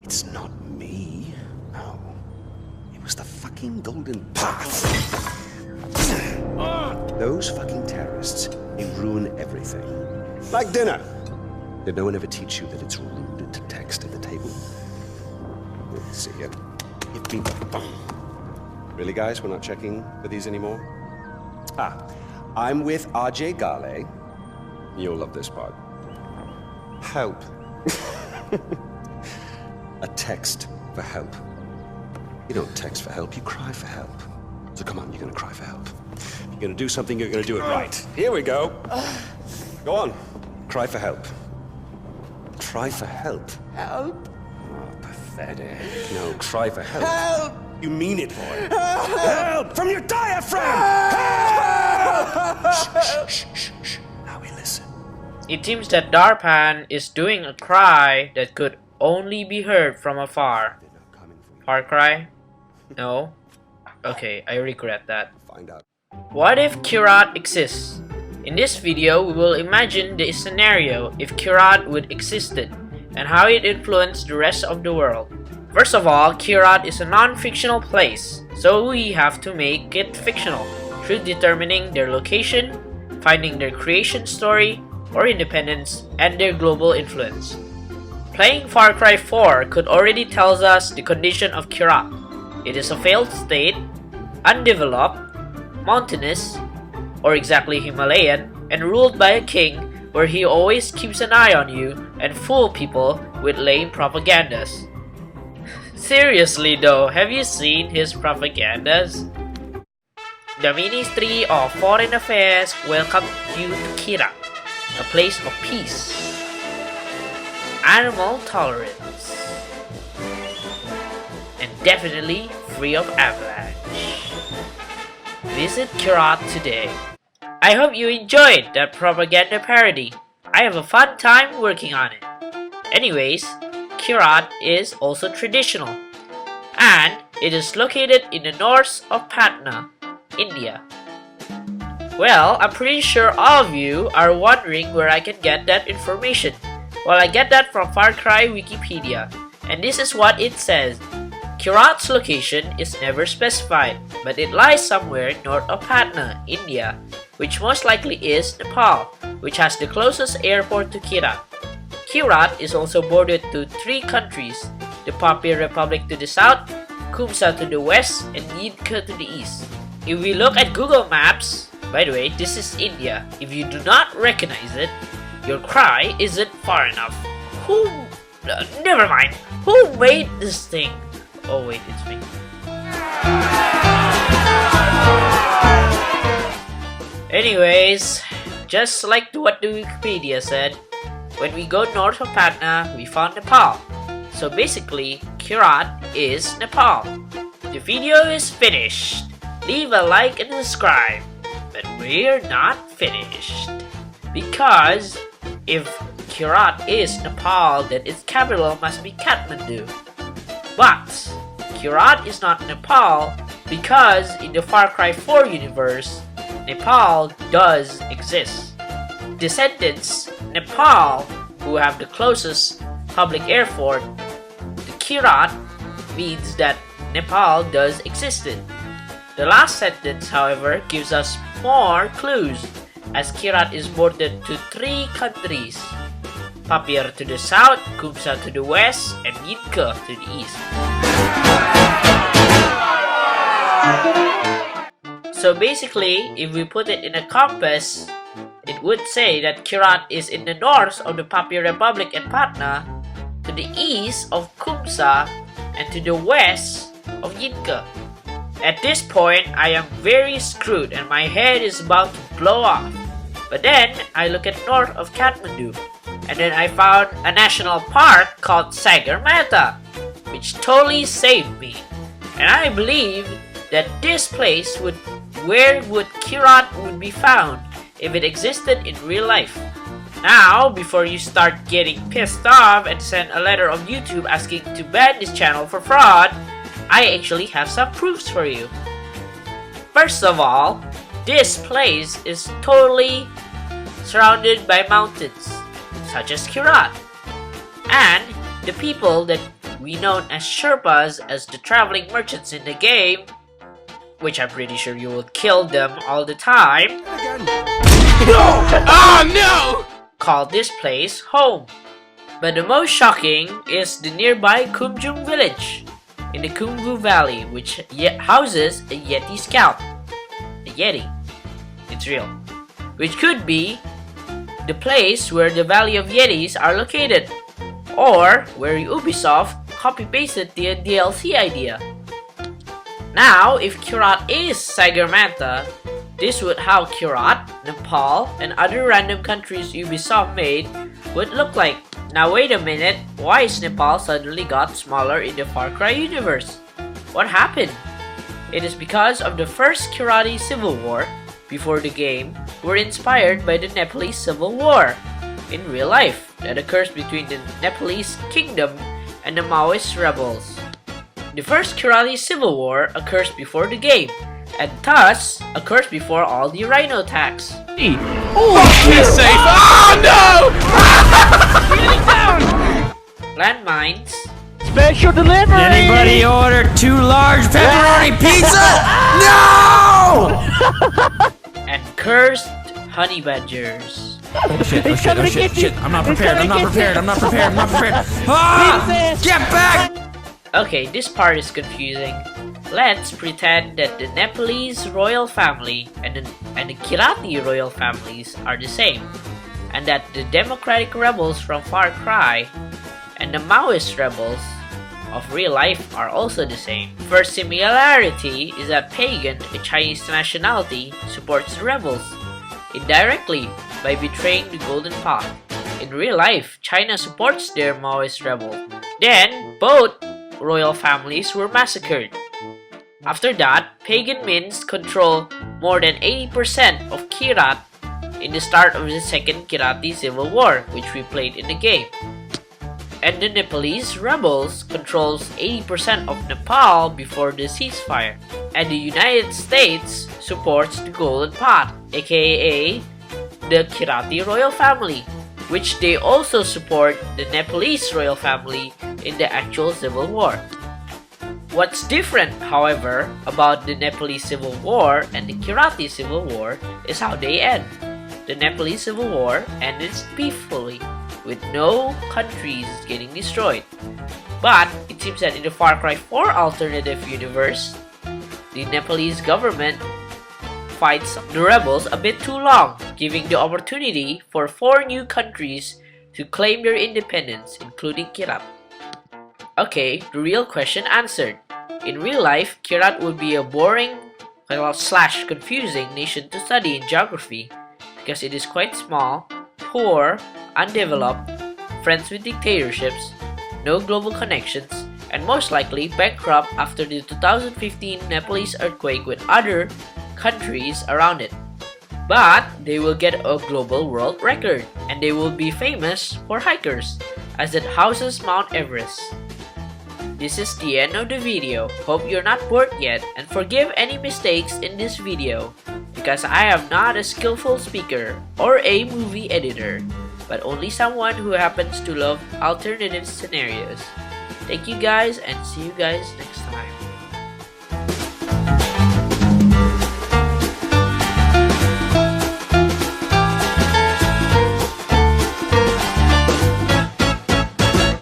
It's not me. No. It was the fucking Golden Path. Those fucking terrorists, they ruin everything. Like dinner. Did no one ever teach you that it's rude to text at the table? Let's see here. Give me the phone. Really, guys? We're not checking for these anymore? I'm with R.J. Ghale. You'll love this part. Help. A text for help. You don't text for help, you cry for help. So come on, you're gonna cry for help. If you're gonna do something, you're gonna do it right. Here we go. Go on. Cry for help. Cry for help. Help! Oh, pathetic. No, cry for help. Help! You mean it, boy. Help! From your diaphragm! Help! Shh, shh, shh, shh. Now we listen. It seems that Darpan is doing a cry that could only be heard from afar. Far cry? No? Okay, I regret that. Find out. What if Kyrat exists? In this video, we will imagine the scenario if Kyrat would existed and how it influenced the rest of the world. First of all, Kyrat is a non-fictional place, so we have to make it fictional through determining their location, finding their creation story or independence, and their global influence. Playing Far Cry 4 could already tells us the condition of Kyrat. It is a failed state, undeveloped, mountainous, or exactly Himalayan, and ruled by a king where he always keeps an eye on you and fool people with lame propagandas. Seriously though, have you seen his propagandas? The Ministry of Foreign Affairs welcomed you to Kyrat, a place of peace, animal tolerance, and definitely free of avalanche. Visit Kyrat today. I hope you enjoyed that propaganda parody. I have a fun time working on it. Anyways, Kyrat is also traditional, and it is located in the north of Patna, India. Well, I'm pretty sure all of you are wondering where I can get that information. Well, I get that from Far Cry Wikipedia, and this is what it says. Kyrat's location is never specified, but it lies somewhere north of Patna, India, which most likely is Nepal, which has the closest airport to Kyrat. Kyrat is also bordered to 3 countries, the Popular Republic to the south, Kumsa to the west, and Yidka to the east. If we look at Google Maps, by the way, this is India. If you do not recognize it, your cry isn't far enough. Never mind. Who made this thing? Oh wait, it's me. Anyways, just like what the Wikipedia said, when we go north of Patna, we found Nepal. So basically, Kyrat is Nepal. The video is finished. Leave a like and subscribe. But we're not finished. Because if Kyrat is Nepal, then its capital must be Kathmandu. But Kyrat is not Nepal because in the Far Cry 4 universe, Nepal does exist. Descendants Nepal, who have the closest public airport to Kyrat, means that Nepal does exist. The last sentence, however, gives us more clues, as Kyrat is bordered to 3 countries: Papir to the south, Kumsa to the west, and Yidka to the east. So basically, if we put it in a compass, it would say that Kyrat is in the north of the Papir Republic and Patna, to the east of Kumsa, and to the west of Yidka. At this point, I am very screwed and my head is about to blow off. But then, I look at north of Kathmandu, and then I found a national park called Sagarmatha, which totally saved me. And I believe that this place where Kyrat would be found if it existed in real life. Now, before you start getting pissed off and send a letter of YouTube asking to ban this channel for fraud, I actually have some proofs for you. First of all, this place is totally surrounded by mountains, such as Kyrat. And the people that we known as Sherpas as the traveling merchants in the game, which I'm pretty sure you will kill them all the time. No! Oh no! Call this place home. But the most shocking is the nearby Kumjung village in the Kumbu Valley, which houses a Yeti scout. A Yeti. It's real. Which could be the place where the Valley of Yetis are located, or where Ubisoft copy-pasted the DLC idea. Now, if Kyrat is Sagarmatha, this would how Kyrat, Nepal, and other random countries Ubisoft made would look like. Now wait a minute, why is Nepal suddenly got smaller in the Far Cry universe? What happened? It is because of the first Kyrati Civil War, before the game, were inspired by the Nepalese Civil War in real life that occurs between the Nepalese kingdom and the Maoist rebels. The first Kyrati Civil War occurs before the game, and thus occurs before all the rhino attacks. He's safe! Oh no! Getting down! Landmines, Special delivery! Anybody order 2 large pepperoni pizza? No! and cursed honey badgers. Shit. I'm not prepared. Ah! Get back! Okay, this part is confusing. Let's pretend that the Nepalese royal family and the Kyrati royal families are the same, and that the democratic rebels from Far Cry and the Maoist rebels of real life are also the same. First similarity is that Pagan, a Chinese nationality, supports the rebels indirectly by betraying the Golden Path. In real life, China supports their Maoist rebel. Then, both royal families were massacred. After that, Pagan Mins control more than 80% of Kyrat in the start of the second Kyrati Civil War, which we played in the game. And the Nepalese rebels controls 80% of Nepal before the ceasefire. And the United States supports the Golden Path, aka the Kyrati royal family, which they also support the Nepalese royal family in the actual Civil War. What's different, however, about the Nepalese Civil War and the Kyrati Civil War is how they end. The Nepalese Civil War ended peacefully, with no countries getting destroyed. But it seems that in the Far Cry 4 alternative universe, the Nepalese government fights the rebels a bit too long, giving the opportunity for 4 new countries to claim their independence, including Kyrat. Okay, the real question answered. In real life, Kyrat would be a boring / confusing nation to study in geography because it is quite small, poor, undeveloped, friends with dictatorships, no global connections, and most likely bankrupt after the 2015 Nepalese earthquake with other countries around it. But they will get a global world record, and they will be famous for hikers, as it houses Mount Everest. This is the end of the video. Hope you're not bored yet, and forgive any mistakes in this video, because I am not a skillful speaker or a movie editor, but only someone who happens to love alternative scenarios. Thank you guys, and see you guys next time.